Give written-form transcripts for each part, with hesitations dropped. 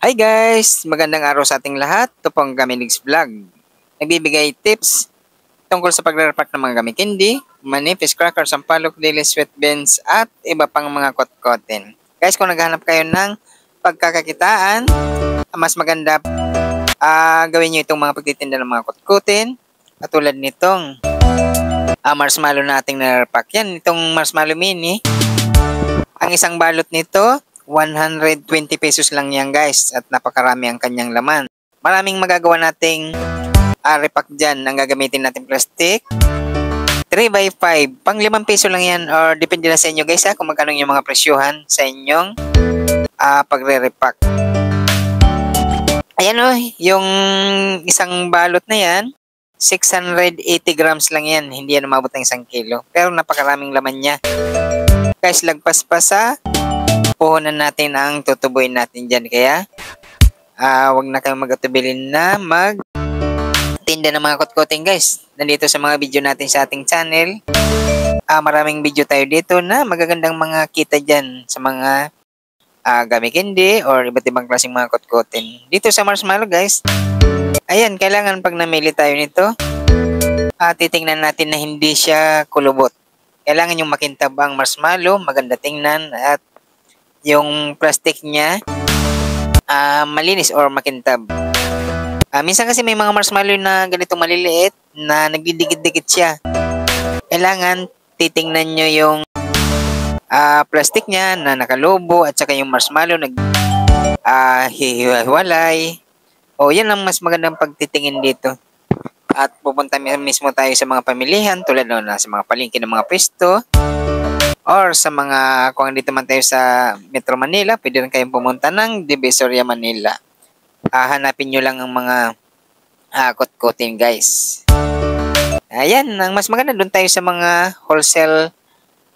Hi guys! Magandang araw sa ating lahat. Ito po ang Gaminix Vlog. Nagbibigay tips tungkol sa pagre-repack ng mga gamit candy, manipis, crackers, sampalok, daily sweet beans, at iba pang mga kot-kotin. Guys, kung naghahanap kayo ng pagkakakitaan, mas maganda gawin nyo itong mga pagtitinda ng mga kot-kotin. Katulad nitong marshmallow na ating na-repack. Yan, itong marshmallow mini. Ang isang balot nito, 120 pesos lang yan guys at napakarami ang kanyang laman. Maraming magagawa nating repack dyan. Ang gagamitin natin plastic 3x5, pang 5 peso lang yan or depende na sa inyo guys kung magkano yung mga presyuhan sa inyong pagre-repack. Ayan yung isang balot na yan 680 grams lang yan, hindi yan umabot ng 1 kilo pero napakaraming laman niya guys. Lagpas pa sa puhunan natin ang tutubuin natin dyan. Kaya, wag na kayong mag-atubilin na magtinda ng mga kot-kotin guys. Nandito sa mga video natin sa ating channel. Maraming video tayo dito na magagandang mga kita dyan sa mga gamit candy or iba't ibang klaseng mga kot-kotin. Dito sa marshmallow guys, ayan, kailangan pag namili tayo nito, titingnan natin na hindi siya kulubot. Kailangan yung makintab ang marshmallow, maganda tingnan, at yung plastic niya malinis or makintab. Minsan kasi may mga marshmallow na ganito maliliit na nagdidikit-dikit siya. Kailangan titingnan nyo yung plastic niya na nakalobo at saka yung marshmallow hihiwalay. Yan ang mas magandang pagtitingin dito. At pupunta mismo tayo sa mga pamilihan tulad na sa mga palengke ng mga pwesto. Or sa mga, kung dito man tayo sa Metro Manila, pwede rin kayong pumunta ng Divisoria, Manila. Hanapin nyo lang ang mga kot-kotin guys. Ayan, ang mas maganda doon tayo sa mga wholesale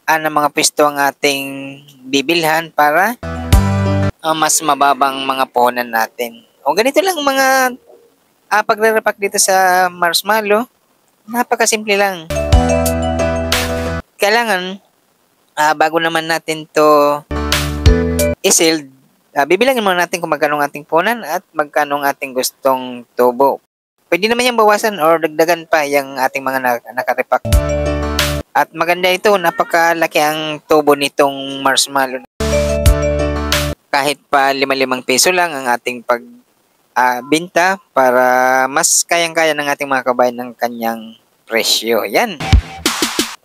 na mga pwesto ang ating bibilhan para mas mababang mga puhunan natin. Ganito lang mga pagre-repack dito sa marshmallow. Napakasimple lang. Kailangan bago naman natin to i-sealed, bibilangin muna natin kung magkano ang ating punan at magkano ang ating gustong tubo. Pwede naman yung bawasan or dagdagan pa yung ating mga nakarepack. At maganda ito, napakalaki ang tubo nitong marshmallow. Kahit pa 5 peso lang ang ating pagbinta para mas kayang-kaya ng ating mga kabayan ng kanyang presyo. Yan.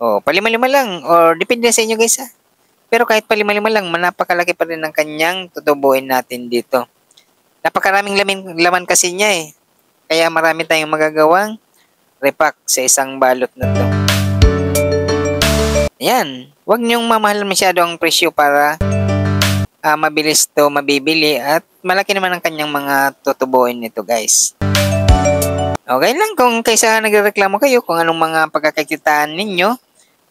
Palima-lima lang or depende sa inyo guys Pero kahit palima-lima lang, napakalaki pa rin ang kanyang tutubuin natin dito. Napakaraming laman kasi niya Kaya marami tayong magagawang repack sa isang balot na to. Yan. Huwag niyong mamahal masyado ang presyo para mabilis to mabibili at malaki naman ang kanyang mga tutubuin nito guys. Okay lang kung kaysa nagreklamo kayo kung anong mga pagkakakitaan ninyo.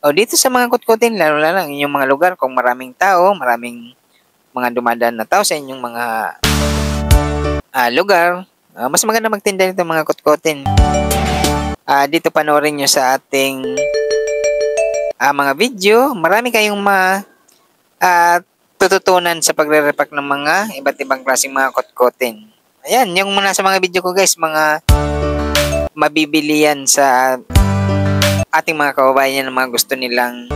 Dito sa mga kot-kotin, lalo na lang inyong mga lugar, kung maraming tao, maraming mga dumadaan na tao sa inyong mga lugar, mas maganda magtinda nito mga kot-kotin. Dito panoorin nyo sa ating mga video. Marami kayong tututunan sa pagre-repack ng mga iba't ibang klaseng mga kot-kotin. Ayan, yung nasa mga video ko guys, mga mabibili yan sa ating mga kababayan ng mga gusto nilang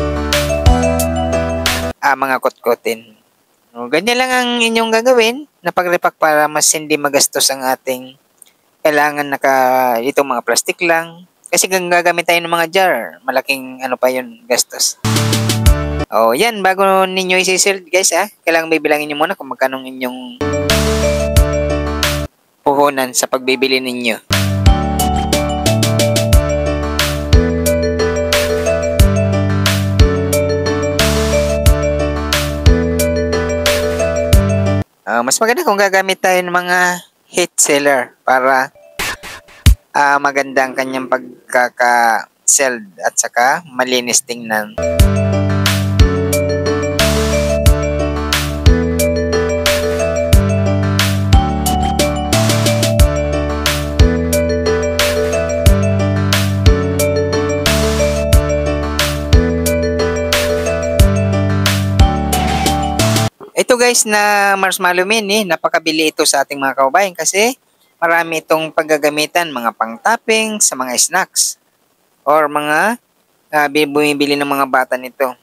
mga kot-kotin. Ganyan lang ang inyong gagawin na pag-repack para mas hindi magastos ang ating kailangan itong mga plastic lang. Kasi gagamit tayo ng mga jar. Malaking pa yun, gastos. Yan, bago ninyo isi-sealed guys kailangan bibilangin nyo muna kung magkano inyong puhunan sa pagbibili ninyo. Mas maganda kung gagamit tayo ng mga heat sealer para maganda ang kanyang pagkaka-sealed at saka malinis tingnan. Ito guys na Marshmallow Mini, napakabili ito sa ating mga kababayan kasi marami itong paggagamitan, mga pang-topping sa mga snacks or mga bumibili ng mga bata nito.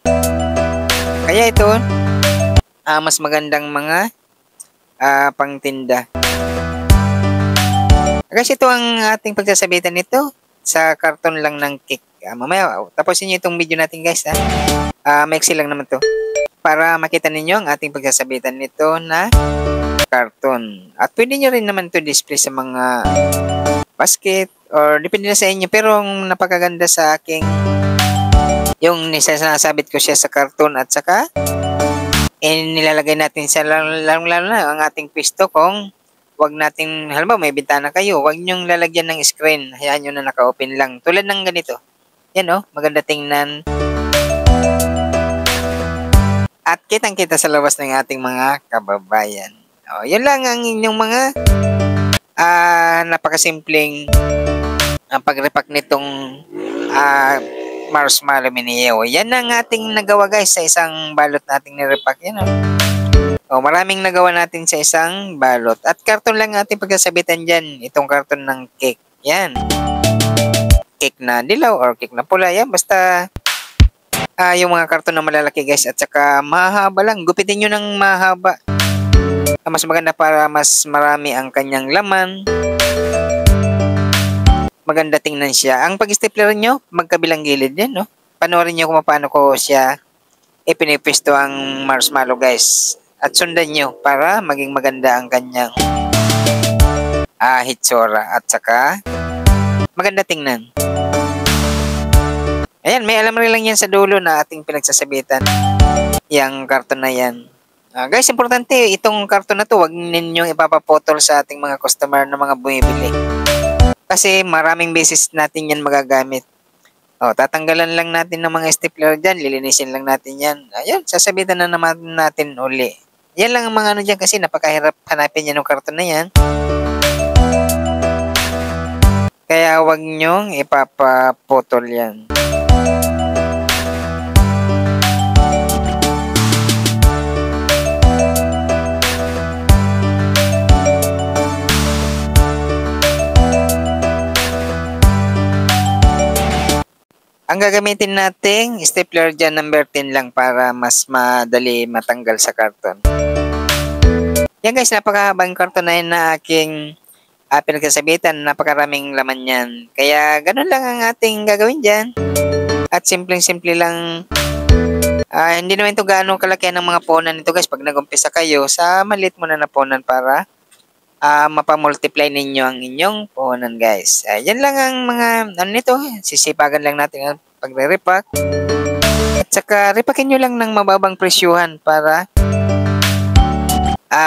Kaya ito, mas magandang mga pangtinda. Guys, ito ang ating pagsasabitan nito sa karton lang ng cake. Mamaya, tapusin nyo itong video natin guys. Maiksi lang naman to. Para makita ninyo ang ating pagsasabitan nito na karton. At pwede nyo rin naman to display sa mga basket or depende na sa inyo. Pero ang napakaganda sa aking yung sinasabit ko siya sa karton at saka nilalagay natin sa lalo na ang ating pisto kung wag natin, halimbawa may bintana kayo, wag nyong lalagyan ng screen. Hayaan nyo na naka-open lang. Tulad ng ganito. Yan maganda tingnan. At kitang-kita sa labas ng ating mga kababayan. Yan lang ang inyong mga napakasimpleng pag-repack nitong Marshmallow Mini. Yan ang ating nagawa guys sa isang balot nating nirepack. Yan maraming nagawa natin sa isang balot. At karton lang ating pagsasabitan dyan. Itong karton ng cake. Yan. Cake na dilaw or cake na pula. Yan. Basta yung mga karton na malalaki guys. At saka mahaba lang. Gupitin nyo ng mahaba. Mas maganda para mas marami ang kanyang laman. Maganda tingnan siya. Ang pag-stapler nyo, magkabilang gilid yan. Panoorin nyo kung paano ko siya ipinipisto ang marshmallow guys. At sundan nyo para maging maganda ang kanyang hitsura at saka maganda tingnan. Ayan, may alam rin lang yan sa dulo na ating pinagsasabitan. Yang karton na yan. Guys, importante itong karton na to, wag ninyong ipapapotol sa ating mga customer na mga bumibili. Kasi maraming beses natin yan magagamit. Tatanggalan lang natin ng mga stapler dyan, lilinisin lang natin yan. Ayan, sasabitan na naman natin uli. Yan lang ang mga dyan kasi napakahirap hanapin yan ng karton na yan. Kaya huwag nyong ipapaputol yan. Ang gagamitin nating stapler dyan number 10 lang para mas madali matanggal sa karton. Yan guys, napakahabang karton na yun na aking pinagsasabitan. Napakaraming laman yan. Kaya ganun lang ang ating gagawin dyan. At simpleng-simple lang. Hindi naman ito gaano kalaki ng mga punan nito guys. Pag nag-umpisa kayo, sa maliit muna na punan para mapamultiply ninyo ang inyong puhunan guys. Yan lang ang mga nito. Sisipagan lang natin ang pagre-repack. At saka repakin nyo lang ng mababang presyuhan para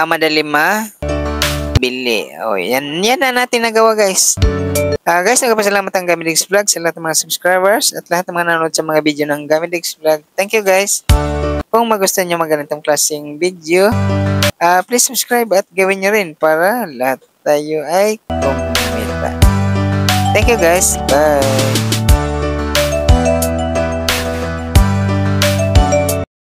madali mabili. Yan na natin nagawa guys. Guys, nagpasalamat ang Gamidix Vlog sa lahat ng mga subscribers at lahat ng mga nanonood sa mga video ng Gamidix Vlog. Thank you guys. Kung magustuhan nyo magganitong klaseng video, please subscribe at gawin nyo rin para lahat tayo ay kumita. Thank you guys. Bye.